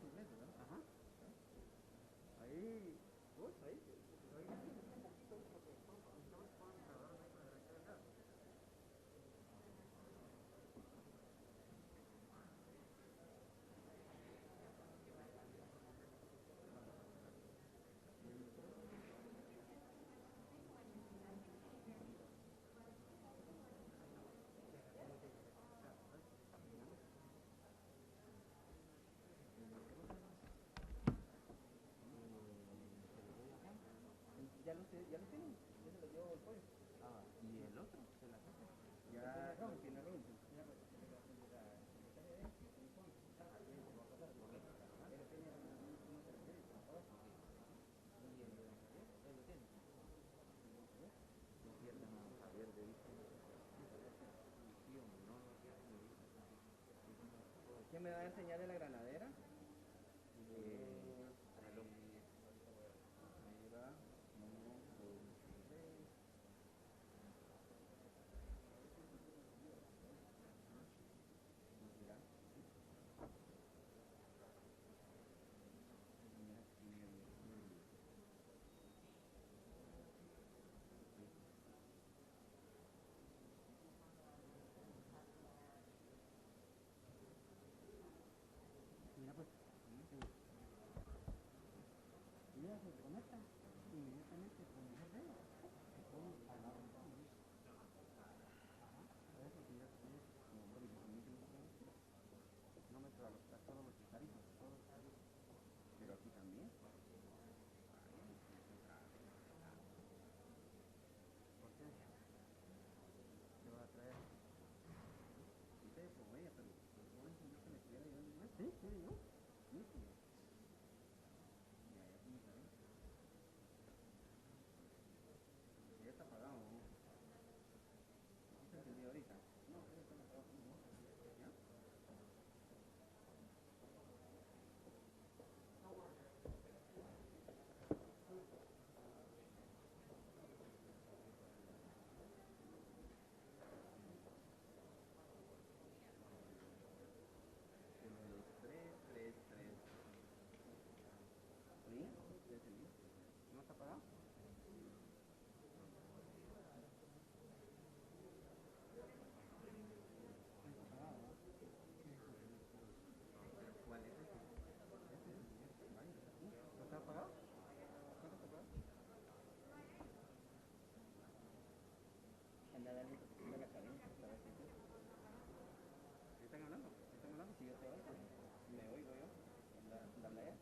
inglés, ¿verdad? Ajá. Ahí, pues ahí, ahí un poquito porque estamos con el cargador ahí para derecha de acá. Ya lo tienen, ya se lo dio el pollo. Ah, ¿y el otro? ¿De la casa? Ya lo tiene Robinson. ¿Y el de don Javier? ¿Él lo tiene? No pierdan a don Javier de vista. Sí, hombre, no lo pierdan de vista. Es un equipo de ¿Quién me va a enseñar de la granadera? reloj. Mira, uno, dos, tres. Mira, mira, mira pues, mira, se conecta inmediatamente con el dedo. Se pone al lado del botón. Ajá, a eso mira, como no me todos los caritos, todos los caritos. Pero aquí también. Potencia. Te va a traer. Ustedes como ella, pero no entendí que me estuviera ayudando en esto. Sí, sí, yo. Nítido. Ya, ya, ¿cómo se ve? Ya está apagado, ¿no? ¿Sí se entendió ahorita? No, ya está apagado. ¿Ya? Los tres, tres, tres. ¿Sí? ¿Ya entendí? ¿No está apagado? Está apagado, ¿no? ¿Pero cuál es ese? Este es el que es. Vaya, ¿no está apagado? ¿Cuánto está apagado? Anda, dale un poquito a la cabina para ver si es. ¿Qué están hablando? ¿Qué están hablando? Si yo te oigo. Me oigo yo. Dale a él.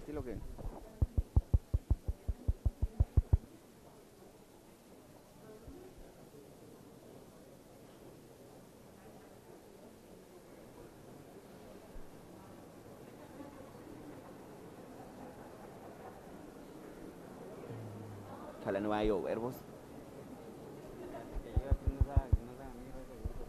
¿Qué es lo que? Ojalá no vaya a llover, vos. Que llega aquí nos da miedo ese gusto.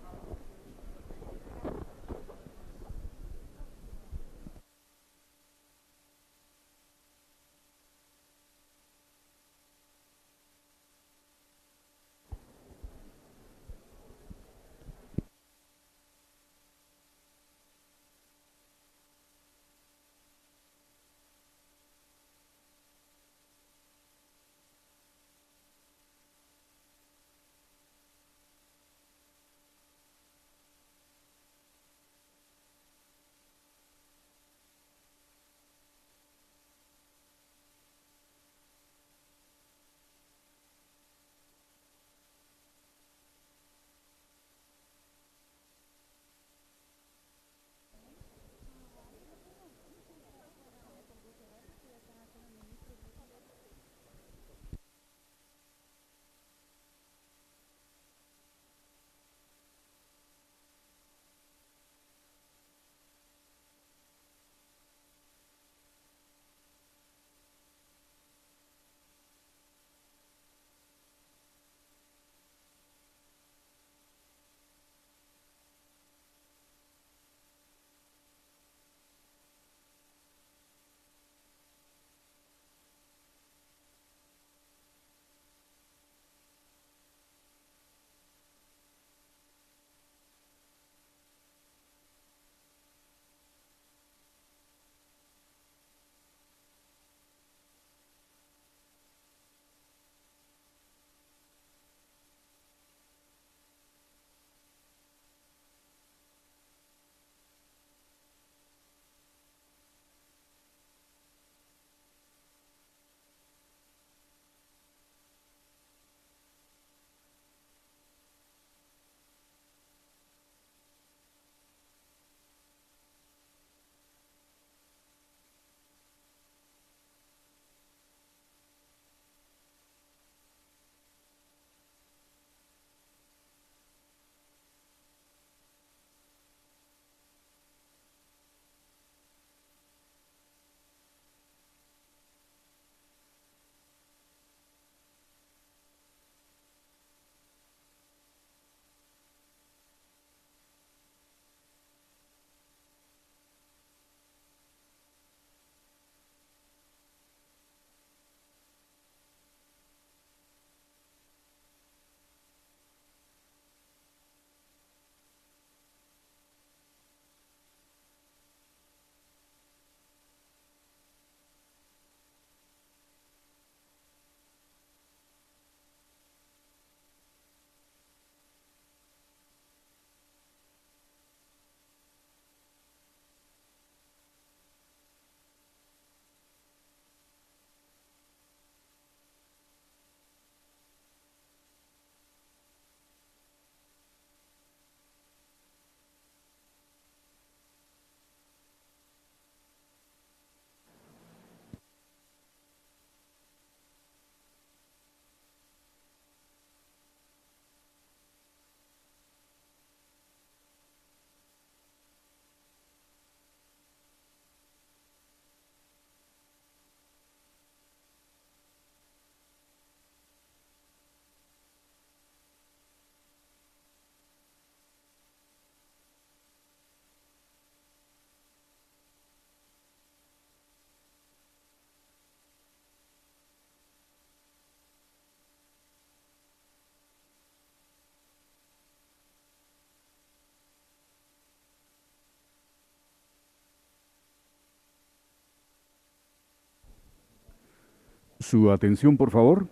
Su atención, por favor.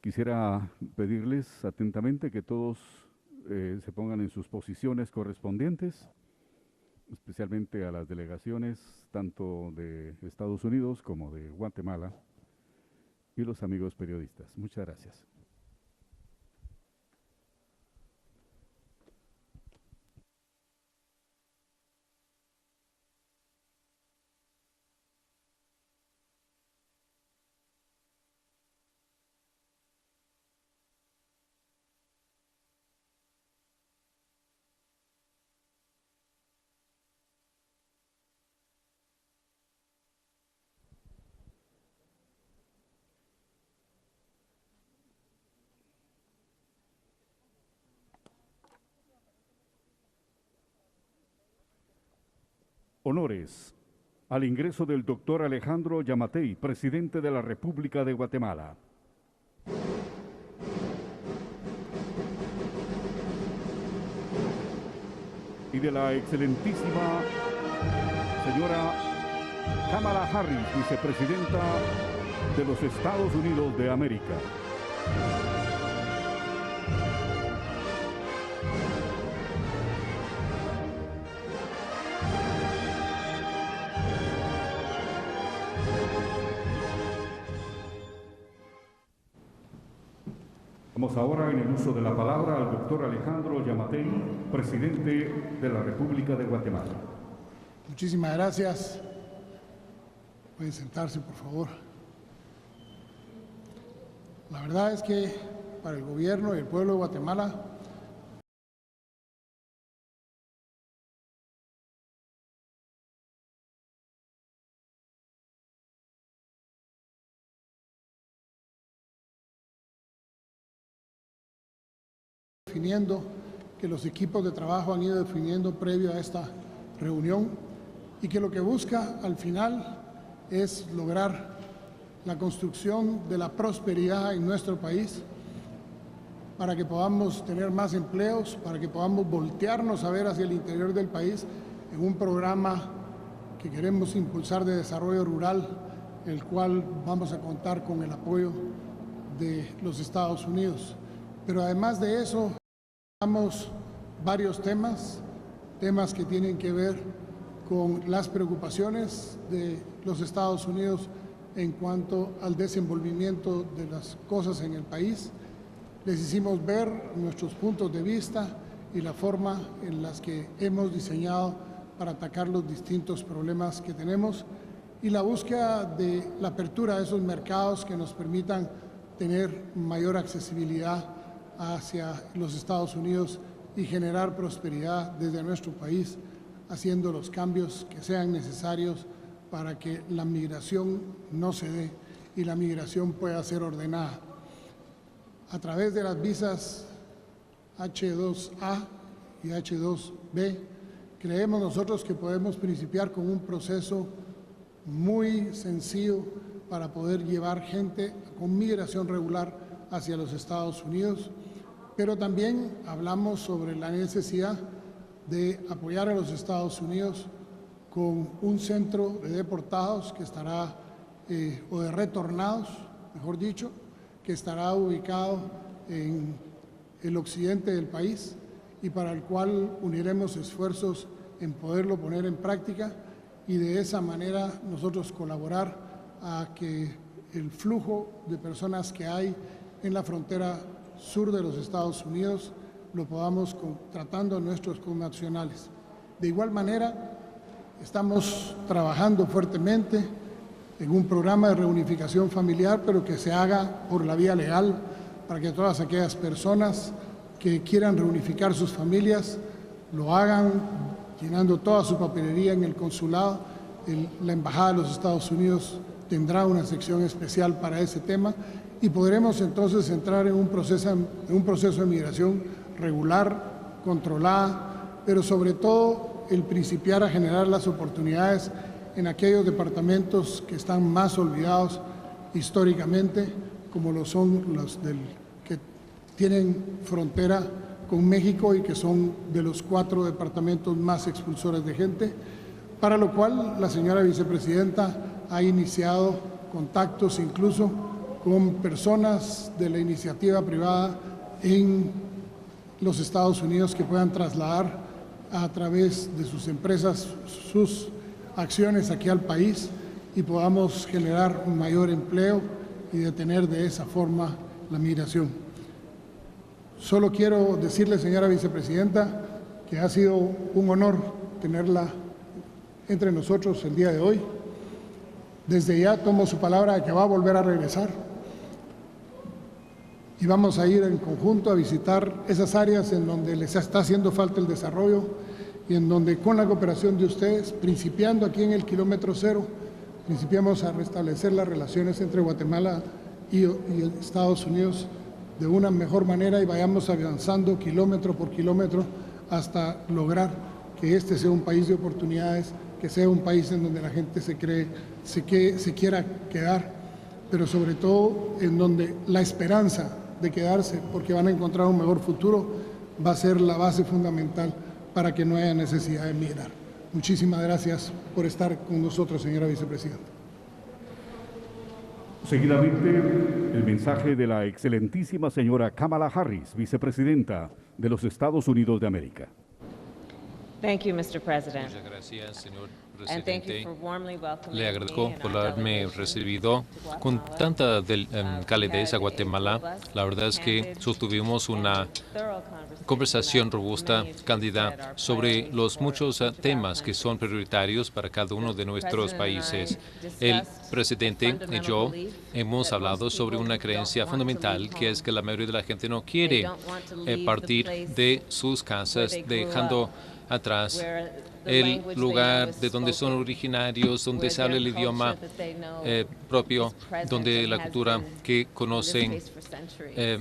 Quisiera pedirles atentamente que todos se pongan en sus posiciones correspondientes, especialmente a las delegaciones tanto de Estados Unidos como de Guatemala y los amigos periodistas. Muchas gracias. Honores al ingreso del doctor Alejandro Giammattei, presidente de la República de Guatemala. Y de la excelentísima señora Kamala Harris, vicepresidenta de los Estados Unidos de América. Vamos ahora en el uso de la palabra al doctor Alejandro Giammattei, presidente de la República de Guatemala. Muchísimas gracias. Pueden sentarse, por favor. La verdad es que para el gobierno y el pueblo de Guatemala definiendo, que los equipos de trabajo han ido definiendo previo a esta reunión y que lo que busca al final es lograr la construcción de la prosperidad en nuestro país para que podamos tener más empleos, para que podamos voltearnos a ver hacia el interior del país en un programa que queremos impulsar de desarrollo rural, el cual vamos a contar con el apoyo de los Estados Unidos. Pero además de eso, tenemos varios temas que tienen que ver con las preocupaciones de los Estados Unidos en cuanto al desenvolvimiento de las cosas en el país. Les hicimos ver nuestros puntos de vista y la forma en las que hemos diseñado para atacar los distintos problemas que tenemos y la búsqueda de la apertura de esos mercados que nos permitan tener mayor accesibilidad hacia los Estados Unidos y generar prosperidad desde nuestro país, haciendo los cambios que sean necesarios para que la migración no se dé y la migración pueda ser ordenada. A través de las visas H2A y H2B, creemos nosotros que podemos principiar con un proceso muy sencillo para poder llevar gente con migración regular hacia los Estados Unidos, pero también hablamos sobre la necesidad de apoyar a los Estados Unidos con un centro de deportados que estará, o de retornados, mejor dicho, que estará ubicado en el occidente del país y para el cual uniremos esfuerzos en poderlo poner en práctica y de esa manera nosotros colaborar a que el flujo de personas que hay en la frontera sur de los Estados Unidos lo podamos tratando a nuestros connacionales. De igual manera, estamos trabajando fuertemente en un programa de reunificación familiar, pero que se haga por la vía legal, para que todas aquellas personas que quieran reunificar sus familias lo hagan llenando toda su papelería en el consulado. La Embajada de los Estados Unidos tendrá una sección especial para ese tema y podremos entonces entrar en un proceso de migración regular, controlada, pero sobre todo el principiar a generar las oportunidades en aquellos departamentos que están más olvidados históricamente, como lo son los que tienen frontera con México y que son de los 4 departamentos más expulsores de gente, para lo cual la señora vicepresidenta ha iniciado contactos incluso con personas de la iniciativa privada en los Estados Unidos que puedan trasladar a través de sus empresas sus acciones aquí al país y podamos generar un mayor empleo y detener de esa forma la migración. Solo quiero decirle, señora vicepresidenta, que ha sido un honor tenerla entre nosotros el día de hoy. Desde ya tomo su palabra de que va a volver a regresar y vamos a ir en conjunto a visitar esas áreas en donde les está haciendo falta el desarrollo y en donde con la cooperación de ustedes, principiando aquí en el kilómetro cero, principiamos a restablecer las relaciones entre Guatemala y Estados Unidos de una mejor manera y vayamos avanzando kilómetro por kilómetro hasta lograr que este sea un país de oportunidades que sea un país en donde la gente se quiera quedar, pero sobre todo en donde la esperanza de quedarse, porque van a encontrar un mejor futuro, va a ser la base fundamental para que no haya necesidad de emigrar. Muchísimas gracias por estar con nosotros, señora vicepresidenta. Seguidamente, el mensaje de la excelentísima señora Kamala Harris, vicepresidenta de los Estados Unidos de América. Thank you, Mr. President. Muchas gracias, señor And thank you presidente. for warmly welcoming Le agradezco me and por our haberme delegation recibido to con Guatemala. tanta calidez a We had Guatemala. a robust, La verdad es que candid, sostuvimos una and thorough conversación about robusta, many issues cándida, that are sobre priorities los for muchos each of our temas que son countries. prioritarios para cada uno de nuestros President países. and I El discussed presidente the y fundamental yo belief hemos that hablado most sobre people una don't creencia want to leave fundamental, que es home. que la mayoría de la gente no They quiere don't want to leave the partir place de sus casas, where they grew dejando up, atrás where the el language they know lugar is de donde son spoken, originarios, donde where se habla el their idioma culture that they know propio, is present donde and la has cultura been que in this conocen case for centuries.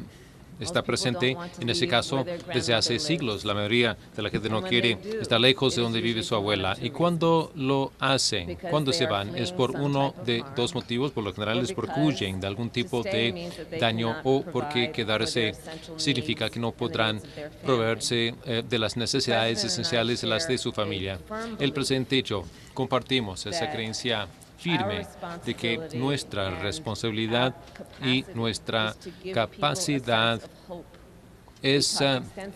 está Most people presente, don't want to en ese leave caso, where their desde hace grandmother siglos. lives. La mayoría de la gente no And when quiere they do, estar lejos it de is donde vive usually su for one of abuela. two Y cuando lo hacen, Because cuando they se are van, es fleeing por some uno type of de harm, dos motivos. Por lo general or es porque because huyen de algún to tipo stay de means that they daño cannot o porque provide for quedarse their essential significa needs que no and the podrán needs of their family. proveerse de las necesidades President and I esenciales de las de su share a familia. firm El belief presidente y yo compartimos esa that creencia firme de que responsibility nuestra and responsabilidad our y capacity nuestra is to give people a capacidad sense of hope. es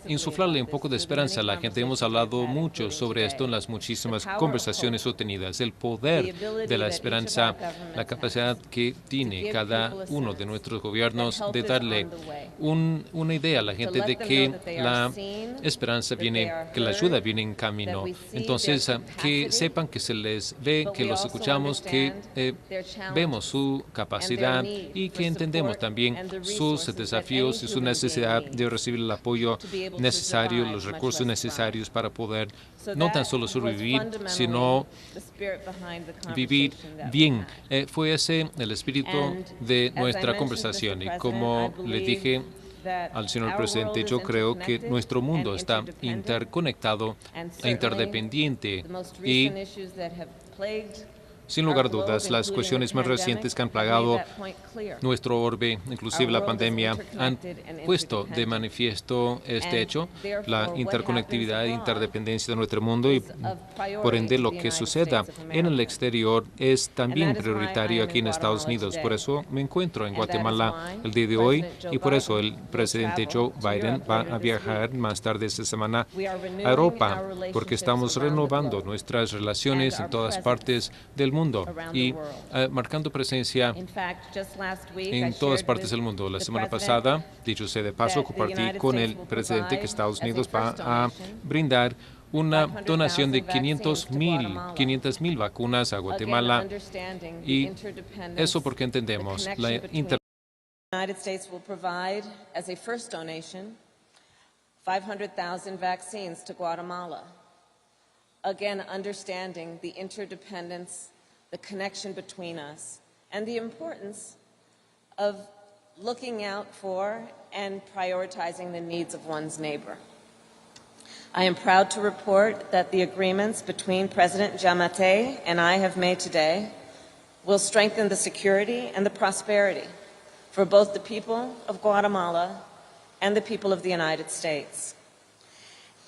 insuflarle un poco de esperanza a la gente. Hemos hablado mucho sobre esto en las muchísimas conversaciones sostenidas. El poder de la esperanza, la capacidad que tiene cada uno de nuestros gobiernos de darle una idea a la gente de que la esperanza viene, que la ayuda viene en camino. Entonces, que sepan que se les ve, que los escuchamos, que vemos su capacidad y que entendemos también sus desafíos y su necesidad de recibir el apoyo necesario, los recursos necesarios para poder no tan solo sobrevivir, sino vivir bien. Fue ese el espíritu de nuestra conversación. Y como le dije al señor presidente, yo creo que nuestro mundo está interconectado e interdependiente y sin lugar a dudas, las cuestiones más recientes que han plagado nuestro orbe, inclusive la pandemia, han puesto de manifiesto este hecho, la interconectividad e interdependencia de nuestro mundo y, por ende, lo que suceda en el exterior es también prioritario aquí en Estados Unidos. Por eso me encuentro en Guatemala el día de hoy y por eso el presidente Joe Biden va a viajar más tarde esta semana a Europa, porque estamos renovando nuestras relaciones en todas partes del mundo y marcando presencia en todas partes del mundo. La semana pasada, dicho sea de paso, compartí con el presidente que Estados Unidos va a brindar una donación de 500,000 vacunas a Guatemala, y eso porque entendemos la United States will provide as a first donation 500,000 vaccines to Guatemala. Again, understanding the interdependence, the connection between us, and the importance of looking out for and prioritizing the needs of one's neighbor. I am proud to report that the agreements between President Giammattei and I have made today will strengthen the security and the prosperity for both the people of Guatemala and the people of the United States.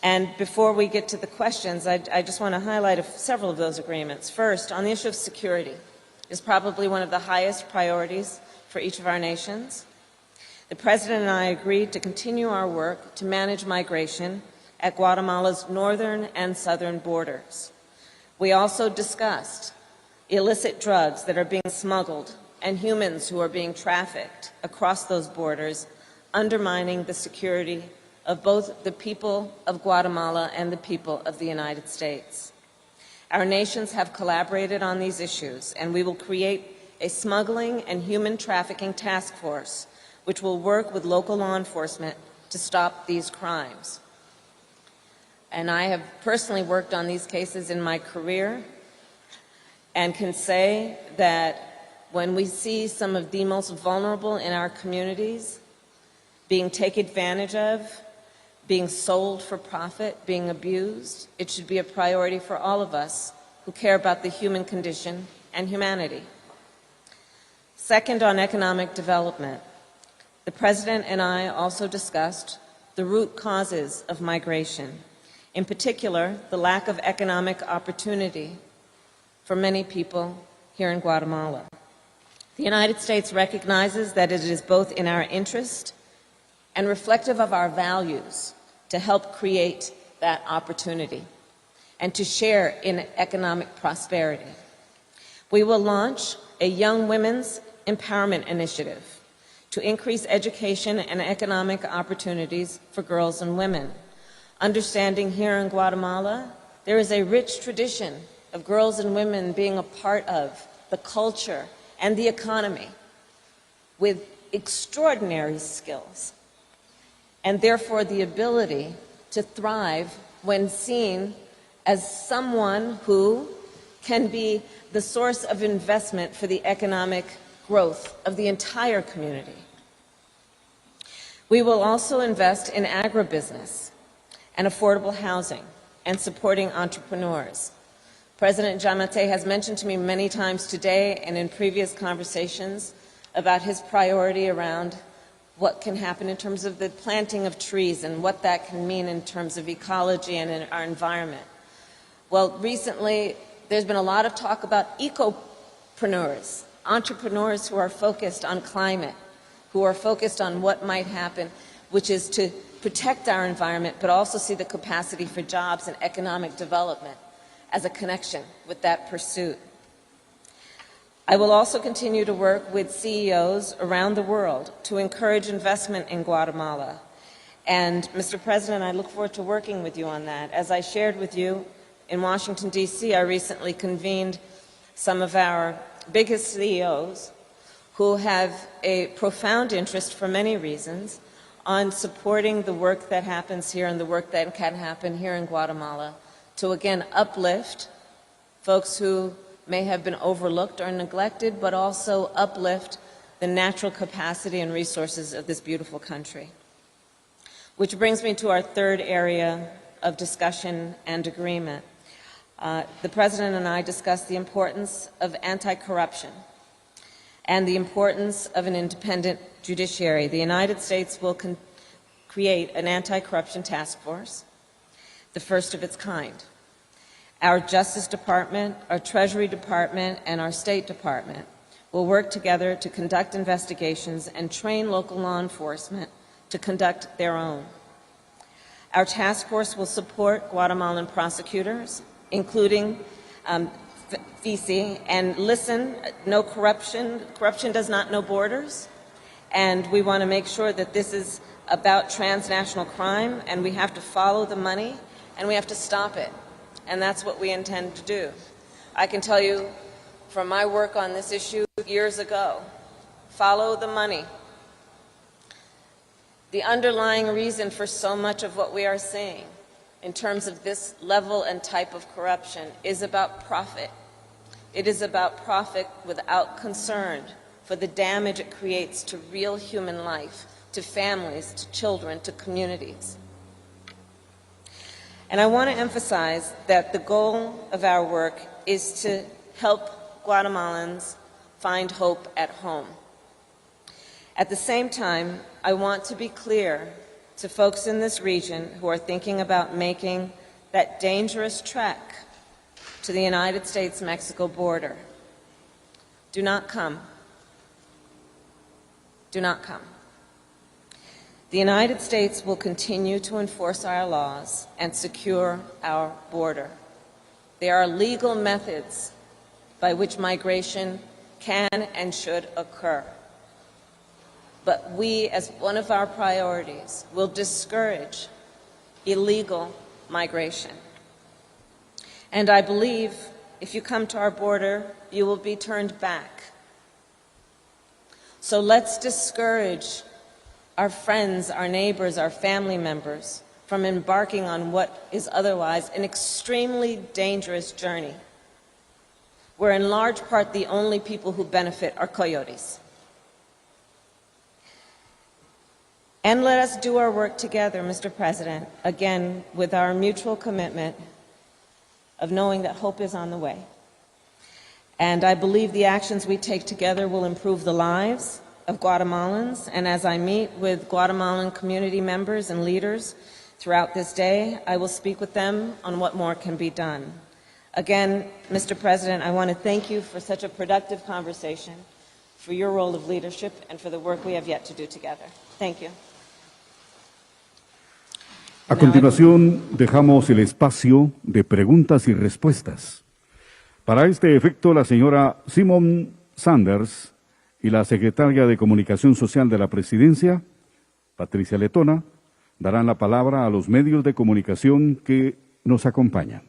And before we get to the questions, I just want to highlight several of those agreements. First, on the issue of security, is probably one of the highest priorities for each of our nations. The President and I agreed to continue our work to manage migration at Guatemala's northern and southern borders. We also discussed illicit drugs that are being smuggled and humans who are being trafficked across those borders, undermining the security of both the people of Guatemala and the people of the United States. Our nations have collaborated on these issues, and we will create a smuggling and human trafficking task force, which will work with local law enforcement to stop these crimes. And I have personally worked on these cases in my career and can say that when we see some of the most vulnerable in our communities being taken advantage of, being sold for profit, being abused, it should be a priority for all of us who care about the human condition and humanity. Second, on economic development, the President and I also discussed the root causes of migration, in particular, the lack of economic opportunity for many people here in Guatemala. The United States recognizes that it is both in our interest and reflective of our values to help create that opportunity and to share in economic prosperity. We will launch a Young Women's Empowerment Initiative to increase education and economic opportunities for girls and women. Understanding here in Guatemala, there is a rich tradition of girls and women being a part of the culture and the economy with extraordinary skills, and therefore the ability to thrive when seen as someone who can be the source of investment for the economic growth of the entire community. We will also invest in agribusiness and affordable housing and supporting entrepreneurs. President Giammattei has mentioned to me many times today and in previous conversations about his priority around what can happen in terms of the planting of trees and what that can mean in terms of ecology and in our environment. Well, recently, there's been a lot of talk about ecopreneurs, entrepreneurs who are focused on climate, who are focused on what might happen, which is to protect our environment, but also see the capacity for jobs and economic development as a connection with that pursuit. I will also continue to work with CEOs around the world to encourage investment in Guatemala. And, Mr. President, I look forward to working with you on that. As I shared with you in Washington, D.C., I recently convened some of our biggest CEOs who have a profound interest, for many reasons, on supporting the work that happens here and the work that can happen here in Guatemala to, again, uplift folks who may have been overlooked or neglected, but also uplift the natural capacity and resources of this beautiful country. Which brings me to our third area of discussion and agreement. The President and I discussed the importance of anti-corruption and the importance of an independent judiciary. The United States will create an anti-corruption task force, the first of its kind. Our Justice Department, our Treasury Department, and our State Department will work together to conduct investigations and train local law enforcement to conduct their own. Our task force will support Guatemalan prosecutors, including FICI, and listen, no corruption. Corruption does not know borders, and we want to make sure that this is about transnational crime, and we have to follow the money, and we have to stop it. And that's what we intend to do. I can tell you from my work on this issue years ago, follow the money. The underlying reason for so much of what we are seeing in terms of this level and type of corruption is about profit. It is about profit without concern for the damage it creates to real human life, to families, to children, to communities. And I want to emphasize that the goal of our work is to help Guatemalans find hope at home. At the same time, I want to be clear to folks in this region who are thinking about making that dangerous trek to the United States-Mexico border. Do not come. Do not come. The United States will continue to enforce our laws and secure our border. There are legal methods by which migration can and should occur. But we, as one of our priorities, will discourage illegal migration. And I believe if you come to our border, you will be turned back. So let's discourage our friends, our neighbors, our family members from embarking on what is otherwise an extremely dangerous journey, where in large part the only people who benefit are coyotes. And let us do our work together, Mr. President, again, with our mutual commitment of knowing that hope is on the way. And I believe the actions we take together will improve the lives of Guatemalans. And as I meet with Guatemalan community members and leaders throughout this day, I will speak with them on what more can be done. Again, Mr. President, I want to thank you for such a productive conversation, for your role of leadership, and for the work we have yet to do together. Thank you. A continuación, dejamos el espacio de preguntas y respuestas. Para este efecto, la señora Simone Sanders y la secretaria de Comunicación Social de la Presidencia, Patricia Letona, darán la palabra a los medios de comunicación que nos acompañan.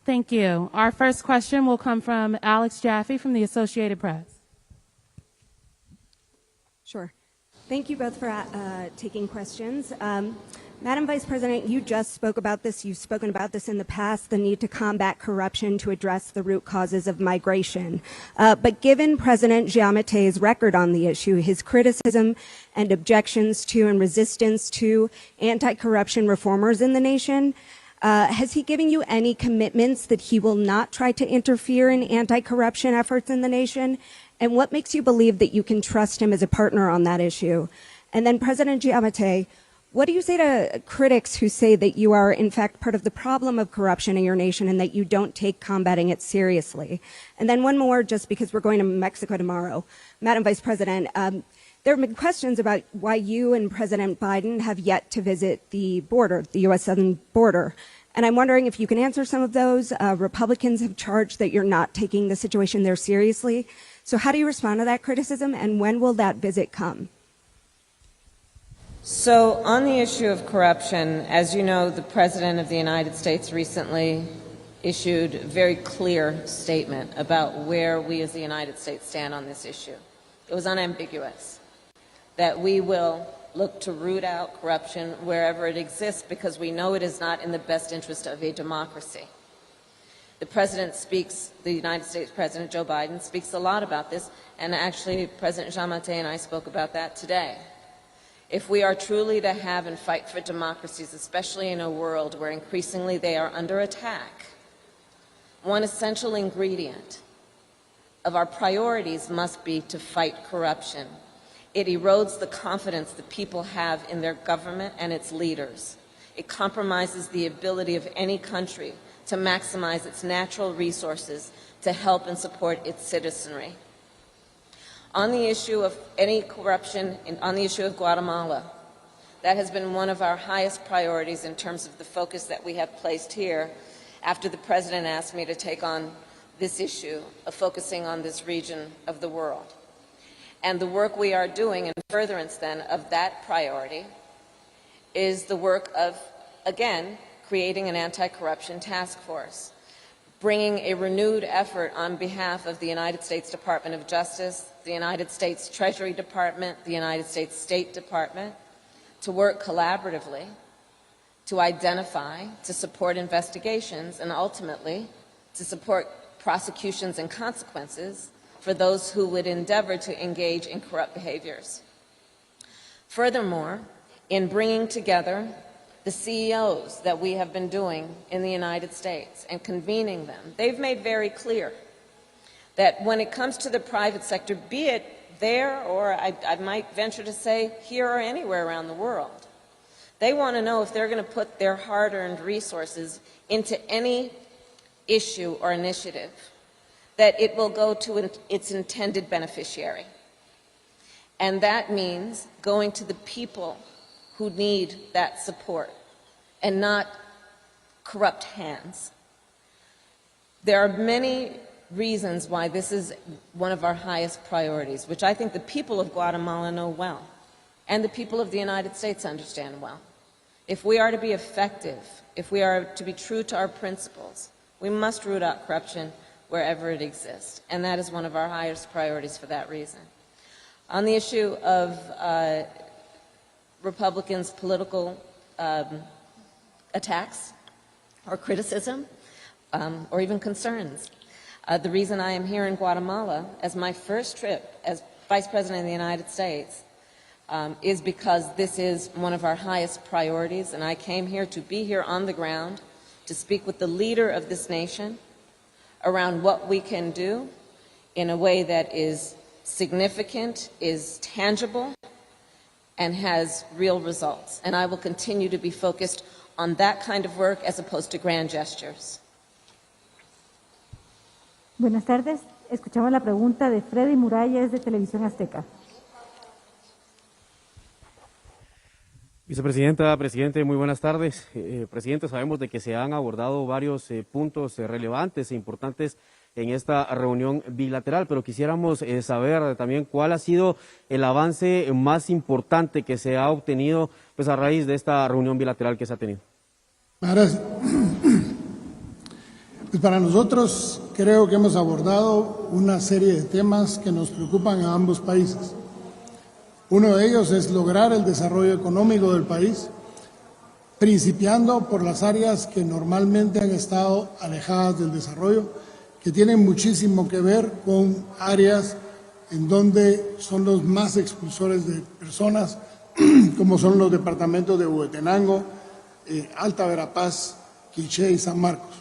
Thank you. Our first question will come from Alex Jaffe from the Associated Press. Sure. Thank you both for taking questions. Madam Vice President, you just spoke about this. You've spoken about this in the past, the need to combat corruption to address the root causes of migration. But given President Giammattei's record on the issue, his criticism and objections to and resistance to anti-corruption reformers in the nation, has he given you any commitments that he will not try to interfere in anti-corruption efforts in the nation? And what makes you believe that you can trust him as a partner on that issue? And then President Giammattei, what do you say to critics who say that you are, in fact, part of the problem of corruption in your nation and that you don't take combating it seriously? And then one more, just because we're going to Mexico tomorrow. Madam Vice President, there have been questions about why you and President Biden have yet to visit the border, the U.S. southern border. And I'm wondering if you can answer some of those. Republicans have charged that you're not taking the situation there seriously. So how do you respond to that criticism, and when will that visit come? So on the issue of corruption, as you know, the President of the United States recently issued a very clear statement about where we as the United States stand on this issue. It was unambiguous that we will look to root out corruption wherever it exists because we know it is not in the best interest of a democracy. The President speaks, the United States President Joe Biden speaks a lot about this, and actually President Giammattei and I spoke about that today. If we are truly to have and fight for democracies, especially in a world where increasingly they are under attack, one essential ingredient of our priorities must be to fight corruption. It erodes the confidence that people have in their government and its leaders. It compromises the ability of any country to maximize its natural resources to help and support its citizenry. On the issue of any corruption, on the issue of Guatemala, that has been one of our highest priorities in terms of the focus that we have placed here after the President asked me to take on this issue of focusing on this region of the world. And the work we are doing in furtherance then of that priority is the work of, again, creating an anti-corruption task force, bringing a renewed effort on behalf of the United States Department of Justice, the United States Treasury Department, the United States State Department, to work collaboratively to identify, to support investigations, and ultimately to support prosecutions and consequences for those who would endeavor to engage in corrupt behaviors. Furthermore, in bringing together the CEOs that we have been doing in the United States and convening them, they've made very clear that when it comes to the private sector, be it there or I might venture to say here or anywhere around the world, they want to know if they're going to put their hard-earned resources into any issue or initiative, that it will go to its intended beneficiary. And that means going to the people who need that support and not corrupt hands. There are many reasons why this is one of our highest priorities, which I think the people of Guatemala know well, and the people of the United States understand well. If we are to be effective, if we are to be true to our principles, we must root out corruption wherever it exists, and that is one of our highest priorities for that reason. On the issue of Republicans' political attacks or criticism or even concerns, The reason I am here in Guatemala as my first trip as Vice President of the United States is because this is one of our highest priorities, and I came here to be here on the ground to speak with the leader of this nation around what we can do in a way that is significant, is tangible, and has real results. And I will continue to be focused on that kind of work as opposed to grand gestures. Buenas tardes. Escuchamos la pregunta de Freddy Muralles de Televisión Azteca. Vicepresidenta, presidente, muy buenas tardes. Presidente, sabemos de que se han abordado varios puntos relevantes e importantes en esta reunión bilateral, pero quisiéramos saber también cuál ha sido el avance más importante que se ha obtenido pues, a raíz de esta reunión bilateral que se ha tenido. Gracias. Pues para nosotros creo que hemos abordado una serie de temas que nos preocupan a ambos países. Uno de ellos es lograr el desarrollo económico del país, principiando por las áreas que normalmente han estado alejadas del desarrollo, que tienen muchísimo que ver con áreas en donde son los más expulsores de personas, como son los departamentos de Huehuetenango, Alta Verapaz, Quiché y San Marcos.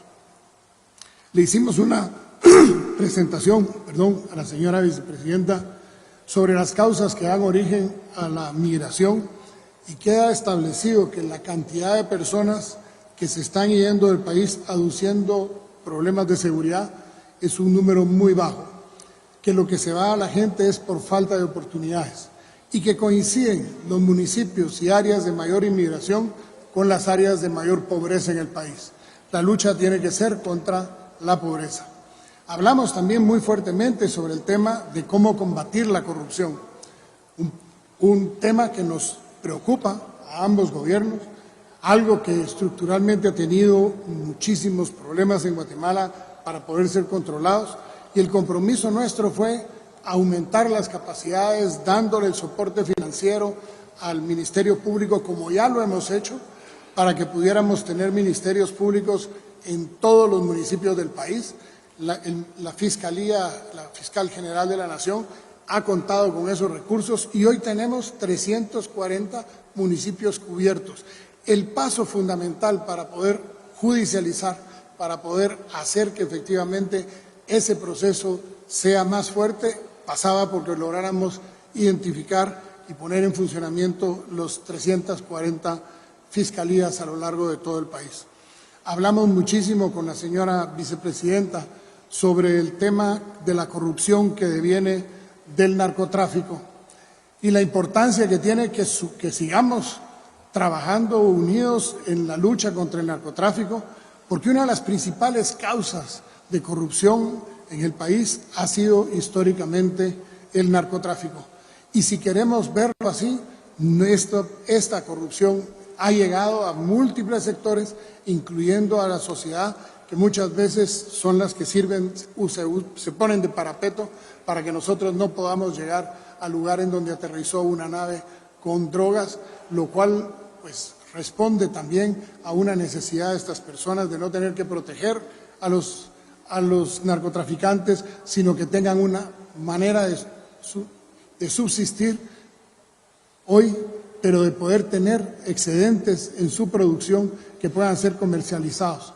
Le hicimos una presentación, a la señora vicepresidenta sobre las causas que dan origen a la migración y queda establecido que la cantidad de personas que se están yendo del país aduciendo problemas de seguridad es un número muy bajo, que lo que se va a la gente es por falta de oportunidades y que coinciden los municipios y áreas de mayor inmigración con las áreas de mayor pobreza en el país. La lucha tiene que ser contra la pobreza. Hablamos también muy fuertemente sobre el tema de cómo combatir la corrupción, un tema que nos preocupa a ambos gobiernos, algo que estructuralmente ha tenido muchísimos problemas en Guatemala para poder ser controlados, y el compromiso nuestro fue aumentar las capacidades, dándole el soporte financiero al Ministerio Público, como ya lo hemos hecho, para que pudiéramos tener ministerios públicos en todos los municipios del país. La Fiscalía, la Fiscal General de la Nación ha contado con esos recursos y hoy tenemos 340 municipios cubiertos. El paso fundamental para poder judicializar, para poder hacer que efectivamente ese proceso sea más fuerte, pasaba porque lográramos identificar y poner en funcionamiento los 340 fiscalías a lo largo de todo el país. Hablamos muchísimo con la señora vicepresidenta sobre el tema de la corrupción que deviene del narcotráfico y la importancia que tiene que sigamos trabajando unidos en la lucha contra el narcotráfico, porque una de las principales causas de corrupción en el país ha sido históricamente el narcotráfico. Y si queremos verlo así, esta corrupción ha llegado a múltiples sectores, incluyendo a la sociedad, que muchas veces son las que sirven, se ponen de parapeto para que nosotros no podamos llegar al lugar en donde aterrizó una nave con drogas, lo cual pues responde también a una necesidad de estas personas de no tener que proteger a los narcotraficantes, sino que tengan una manera de subsistir hoy, pero de poder tener excedentes en su producción que puedan ser comercializados.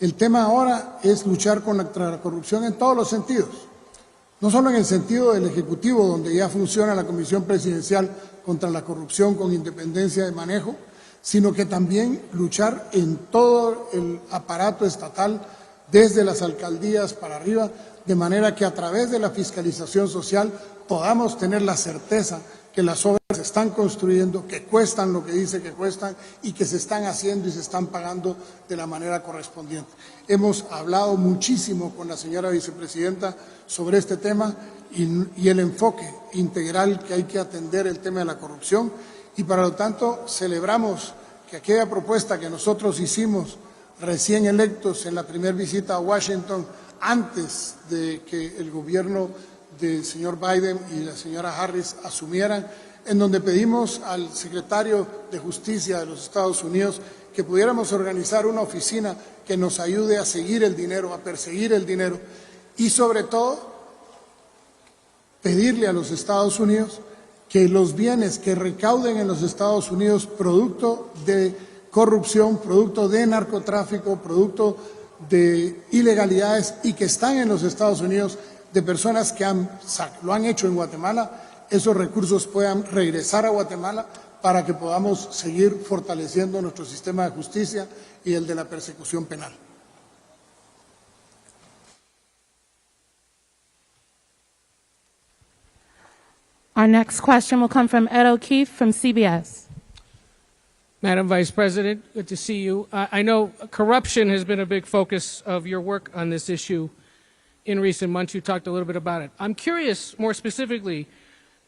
El tema ahora es luchar contra la corrupción en todos los sentidos, no solo en el sentido del Ejecutivo, donde ya funciona la Comisión Presidencial contra la Corrupción con independencia de manejo, sino que también luchar en todo el aparato estatal, desde las alcaldías para arriba, de manera que a través de la fiscalización social podamos tener la certeza que las obras se están construyendo, que cuestan lo que dice que cuestan y que se están haciendo y se están pagando de la manera correspondiente. Hemos hablado muchísimo con la señora vicepresidenta sobre este tema y el enfoque integral que hay que atender el tema de la corrupción, y para lo tanto celebramos que aquella propuesta que nosotros hicimos recién electos en la primera visita a Washington, antes de que el gobierno del señor Biden y la señora Harris asumieran, en donde pedimos al secretario de Justicia de los Estados Unidos que pudiéramos organizar una oficina que nos ayude a seguir el dinero, a perseguir el dinero, y sobre todo pedirle a los Estados Unidos que los bienes que recauden en los Estados Unidos producto de corrupción, producto de narcotráfico, producto de ilegalidades y que están en los Estados Unidos de personas que lo han hecho en Guatemala, esos recursos puedan regresar a Guatemala para que podamos seguir fortaleciendo nuestro sistema de justicia y el de la persecución penal. Our next question will come from Ed O'Keefe from CBS. Madam Vice President, good to see you. I know corruption has been a big focus of your work on this issue in recent months. You talked a little bit about it. I'm curious, more specifically,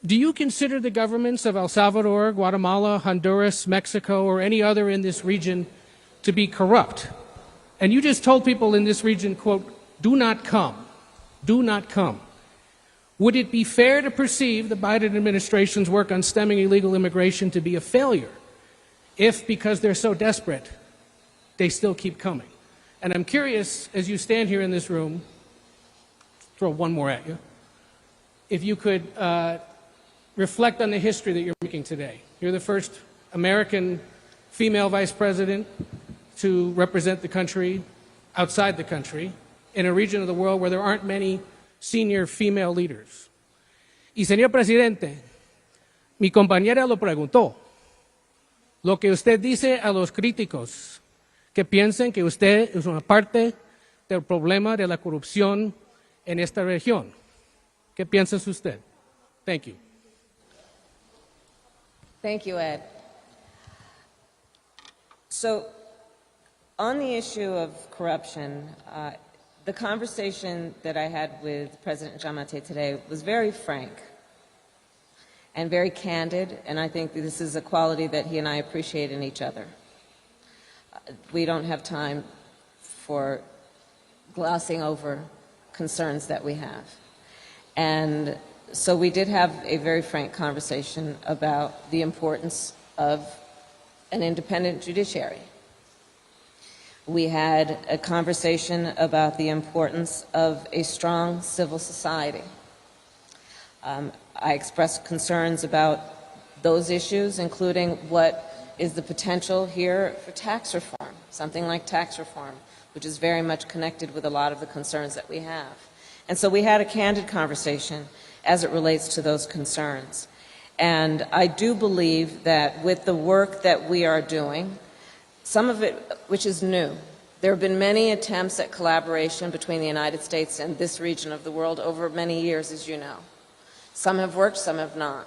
do you consider the governments of El Salvador, Guatemala, Honduras, Mexico, or any other in this region to be corrupt? And you just told people in this region, quote, do not come. Do not come. Would it be fair to perceive the Biden administration's work on stemming illegal immigration to be a failure if, because they're so desperate, they still keep coming? And I'm curious, as you stand here in this room, throw one more at you, if you could reflect on the history that you're making today. You're the first American female vice president to represent the country outside the country in a region of the world where there aren't many senior female leaders. Y señor presidente, mi compañera lo preguntó. Lo que usted dice a los críticos que piensen que usted es una parte del problema de la corrupción en esta región. ¿Qué piensa usted? Thank you. Thank you, Ed. So, on the issue of corruption, the conversation that I had with President Giammattei today was very frank and very candid, and I think this is a quality that he and I appreciate in each other. We don't have time for glossing over concerns that we have. And so we did have a very frank conversation about the importance of an independent judiciary. We had a conversation about the importance of a strong civil society. I expressed concerns about those issues, including what is the potential here for tax reform, something like tax reform, which is very much connected with a lot of the concerns that we have. And so we had a candid conversation as it relates to those concerns. And I do believe that with the work that we are doing, some of it which is new. There have been many attempts at collaboration between the United States and this region of the world over many years, as you know. Some have worked, some have not.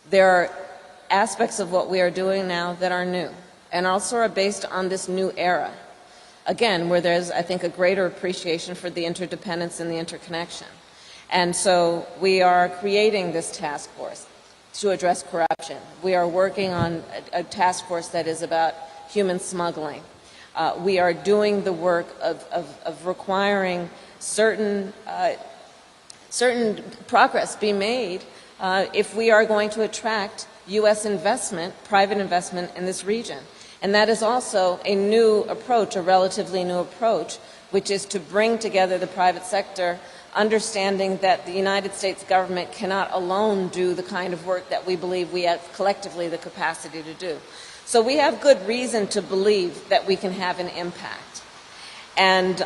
There are aspects of what we are doing now that are new and also are based on this new era. Again, where there's, I think, a greater appreciation for the interdependence and the interconnection. And so we are creating this task force to address corruption. We are working on a task force that is about human smuggling. We are doing the work of requiring certain progress be made if we are going to attract U.S. investment, private investment in this region. And that is also a new approach, a relatively new approach, which is to bring together the private sector, understanding that the United States government cannot alone do the kind of work that we believe we have collectively the capacity to do. So we have good reason to believe that we can have an impact. And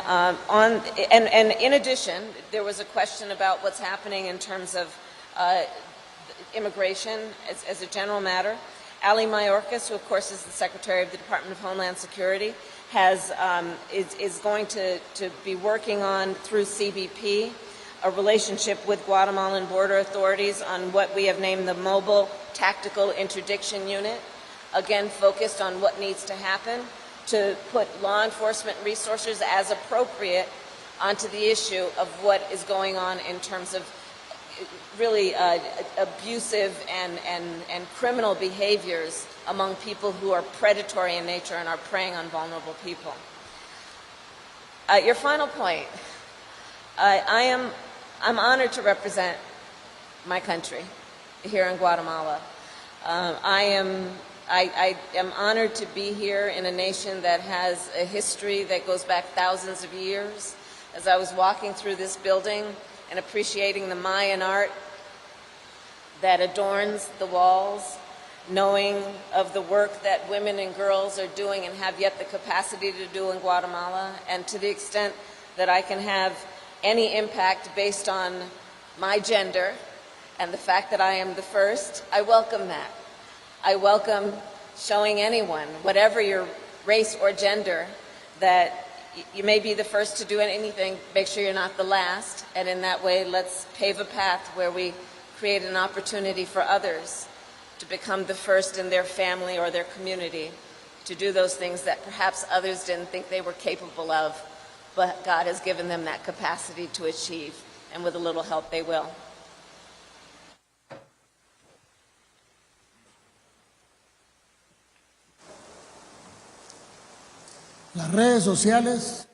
in addition, there was a question about what's happening in terms of immigration as a general matter. Ali Mayorkas, who of course is the Secretary of the Department of Homeland Security, is going to be working on, through CBP, a relationship with Guatemalan border authorities on what we have named the Mobile Tactical Interdiction Unit, again focused on what needs to happen to put law enforcement resources as appropriate onto the issue of what is going on in terms of really abusive and criminal behaviors among people who are predatory in nature and are preying on vulnerable people. Your final point, I'm honored to represent my country here in Guatemala. I am honored to be here in a nation that has a history that goes back thousands of years, as I was walking through this building and appreciating the Mayan art that adorns the walls, knowing of the work that women and girls are doing and have yet the capacity to do in Guatemala, and to the extent that I can have any impact based on my gender and the fact that I am the first, I welcome that. I welcome showing anyone, whatever your race or gender, that you may be the first to do anything, make sure you're not the last, and in that way let's pave a path where we create an opportunity for others to become the first in their family or their community, to do those things that perhaps others didn't think they were capable of, but God has given them that capacity to achieve, and with a little help they will. Las redes sociales,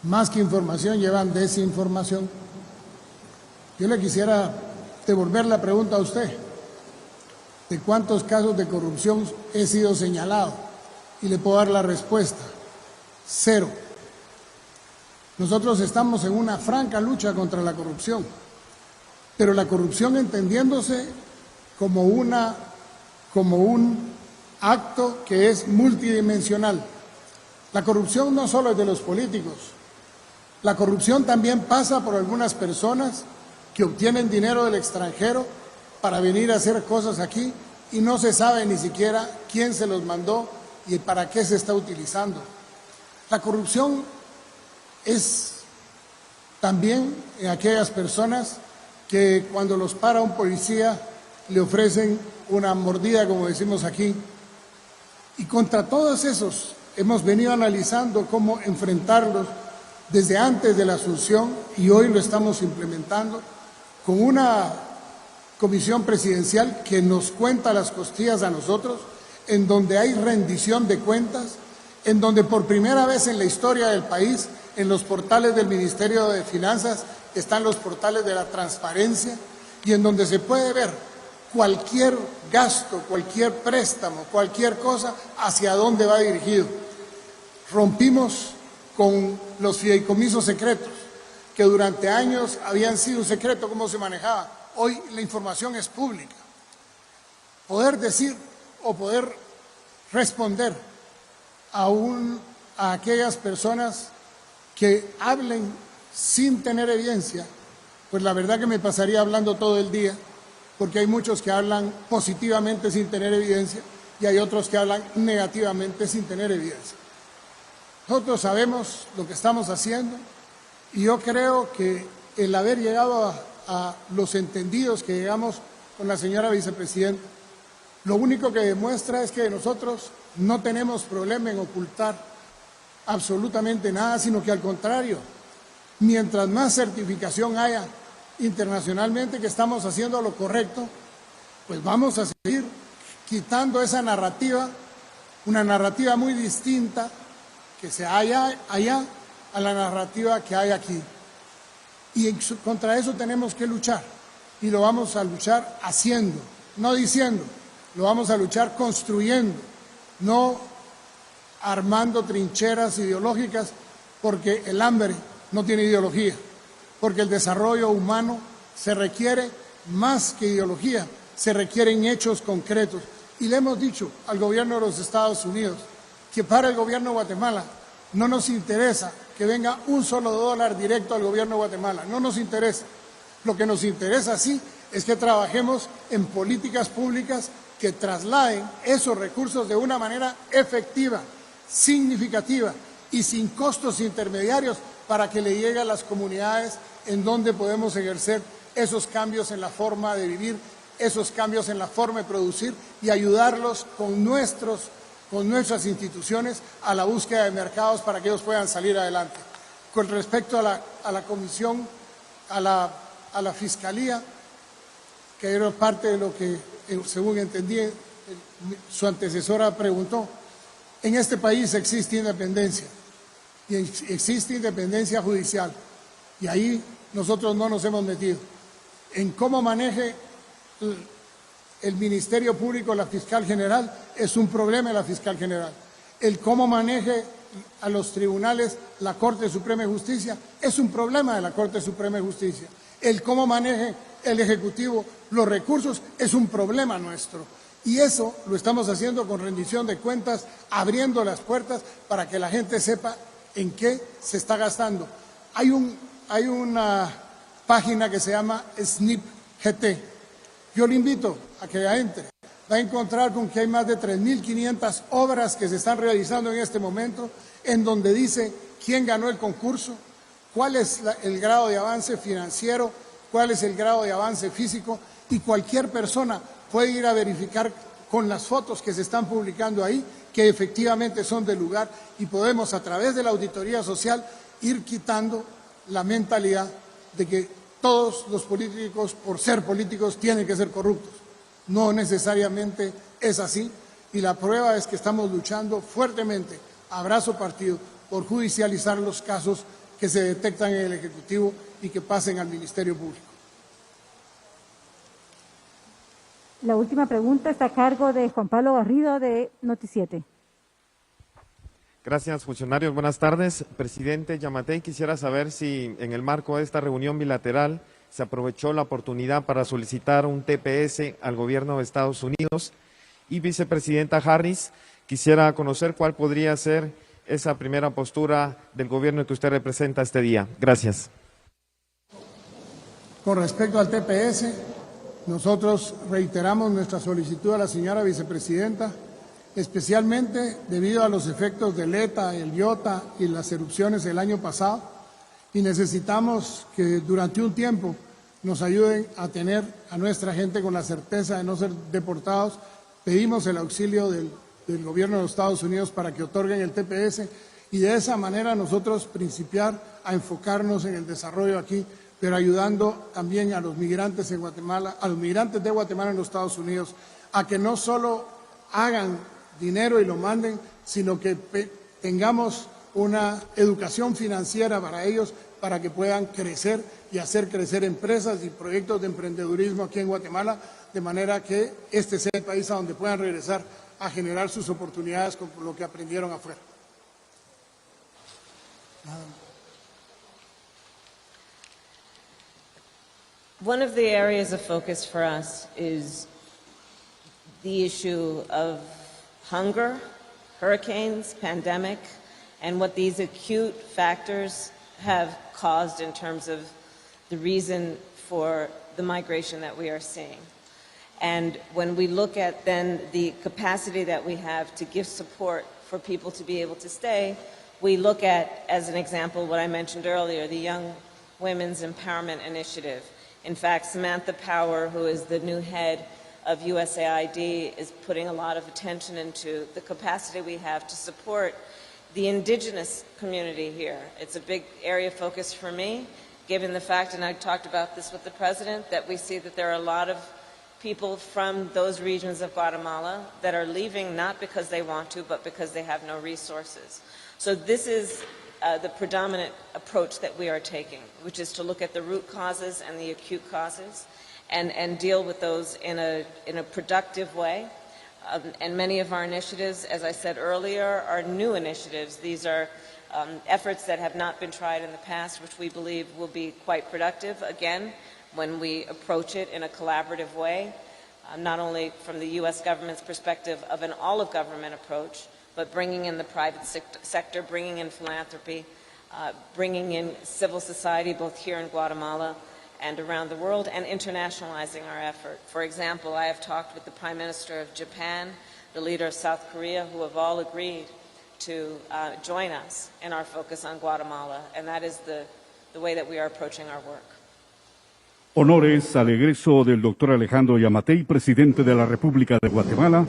más que información, llevan desinformación. Yo le quisiera devolver la pregunta a usted. ¿De cuántos casos de corrupción he sido señalado? Y le puedo dar la respuesta: 0. Nosotros estamos en una franca lucha contra la corrupción, pero la corrupción entendiéndose como un acto que es multidimensional. La corrupción no solo es de los políticos, la corrupción también pasa por algunas personas que obtienen dinero del extranjero para venir a hacer cosas aquí y no se sabe ni siquiera quién se los mandó y para qué se está utilizando. La corrupción es también en aquellas personas que cuando los para un policía le ofrecen una mordida, como decimos aquí, y contra todos esos hemos venido analizando cómo enfrentarlos desde antes de la asunción y hoy lo estamos implementando con una comisión presidencial que nos cuenta las costillas a nosotros, en donde hay rendición de cuentas, en donde por primera vez en la historia del país, en los portales del Ministerio de Finanzas están los portales de la transparencia y en donde se puede ver cualquier gasto, cualquier préstamo, cualquier cosa, hacia dónde va dirigido. Rompimos con los fideicomisos secretos, que durante años habían sido un secreto cómo se manejaba. Hoy la información es pública. Poder decir o poder responder a aquellas personas que hablen sin tener evidencia, pues la verdad que me pasaría hablando todo el día, porque hay muchos que hablan positivamente sin tener evidencia y hay otros que hablan negativamente sin tener evidencia. Nosotros sabemos lo que estamos haciendo y yo creo que el haber llegado a los entendidos que llegamos con la señora vicepresidenta, lo único que demuestra es que nosotros no tenemos problema en ocultar absolutamente nada, sino que al contrario, mientras más certificación haya internacionalmente que estamos haciendo lo correcto, pues vamos a seguir quitando esa narrativa, una narrativa muy distinta que se haya allá a la narrativa que hay aquí. Y contra eso tenemos que luchar, y lo vamos a luchar haciendo, no diciendo, lo vamos a luchar construyendo, no armando trincheras ideológicas, porque el hambre no tiene ideología, porque el desarrollo humano se requiere más que ideología, se requieren hechos concretos. Y le hemos dicho al gobierno de los Estados Unidos que para el gobierno de Guatemala no nos interesa que venga un solo dólar directo al gobierno de Guatemala, no nos interesa. Lo que nos interesa sí es que trabajemos en políticas públicas que trasladen esos recursos de una manera efectiva, significativa y sin costos intermediarios para que le llegue a las comunidades en donde podemos ejercer esos cambios en la forma de vivir, esos cambios en la forma de producir y ayudarlos con nuestras instituciones a la búsqueda de mercados para que ellos puedan salir adelante. Con respecto a la comisión, a la fiscalía, que era parte de lo que, según entendí, su antecesora preguntó, en este país existe independencia y existe independencia judicial y ahí nosotros no nos hemos metido. En cómo maneje el Ministerio Público, la fiscal general, es un problema de la fiscal general. El cómo maneje a los tribunales la Corte Suprema de Justicia es un problema de la Corte Suprema de Justicia. El cómo maneje el Ejecutivo los recursos es un problema nuestro. Y eso lo estamos haciendo con rendición de cuentas, abriendo las puertas para que la gente sepa en qué se está gastando. Hay una página que se llama SNIP GT. Yo le invito a que entre. Va a encontrar con que hay más de 3.500 obras que se están realizando en este momento, en donde dice quién ganó el concurso, cuál es el grado de avance financiero, cuál es el grado de avance físico, y cualquier persona puede ir a verificar con las fotos que se están publicando ahí que efectivamente son del lugar, y podemos a través de la auditoría social ir quitando la mentalidad de que todos los políticos, por ser políticos, tienen que ser corruptos. No necesariamente es así, y la prueba es que estamos luchando fuertemente, a brazo partido, por judicializar los casos que se detectan en el Ejecutivo y que pasen al Ministerio Público. La última pregunta está a cargo de Juan Pablo Garrido de Noti7. Gracias, funcionarios. Buenas tardes. Presidente Giammattei, quisiera saber si en el marco de esta reunión bilateral se aprovechó la oportunidad para solicitar un TPS al gobierno de Estados Unidos. Y vicepresidenta Harris, quisiera conocer cuál podría ser esa primera postura del gobierno que usted representa este día. Gracias. Con respecto al TPS, nosotros reiteramos nuestra solicitud a la señora vicepresidenta, especialmente debido a los efectos del ETA, el IOTA y las erupciones del año pasado, y necesitamos que durante un tiempo nos ayuden a tener a nuestra gente con la certeza de no ser deportados. Pedimos el auxilio del gobierno de los Estados Unidos para que otorguen el TPS, y de esa manera nosotros principiar a enfocarnos en el desarrollo aquí, pero ayudando también a los migrantes en Guatemala, a los migrantes de Guatemala en los Estados Unidos, a que no solo hagan dinero y lo manden, sino que tengamos una educación financiera para ellos, para que puedan crecer y hacer crecer empresas y proyectos de emprendedurismo aquí en Guatemala, de manera que este sea el país a donde puedan regresar a generar sus oportunidades con lo que aprendieron afuera. One of the areas of focus for us is the issue of hunger, hurricanes, pandemic, and what these acute factors have caused in terms of the reason for the migration that we are seeing. And when we look at then the capacity that we have to give support for people to be able to stay, we look at, as an example, what I mentioned earlier, the Young Women's Empowerment Initiative. In fact, Samantha Power, who is the new head of USAID, is putting a lot of attention into the capacity we have to support the indigenous community here. It's a big area of focus for me, given the fact, and I talked about this with the President, that we see that there are a lot of people from those regions of Guatemala that are leaving not because they want to, but because they have no resources. So this is the predominant approach that we are taking, which is to look at the root causes and the acute causes and deal with those in a productive way. And many of our initiatives, as I said earlier, are new initiatives. These are efforts that have not been tried in the past, which we believe will be quite productive, again, when we approach it in a collaborative way, not only from the U.S. government's perspective of an all-of-government approach, but bringing in the private sector, bringing in philanthropy, bringing in civil society, both here in Guatemala and around the world, and internationalizing our effort. For example, I have talked with the Prime Minister of Japan, the leader of South Korea, who have all agreed to join us in our focus on Guatemala, and that is the way that we are approaching our work. Honores al egreso del doctor Alejandro Giammattei, presidente de la República de Guatemala,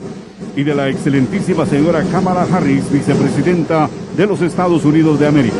y de la excelentísima señora Kamala Harris, vicepresidenta de los Estados Unidos de América.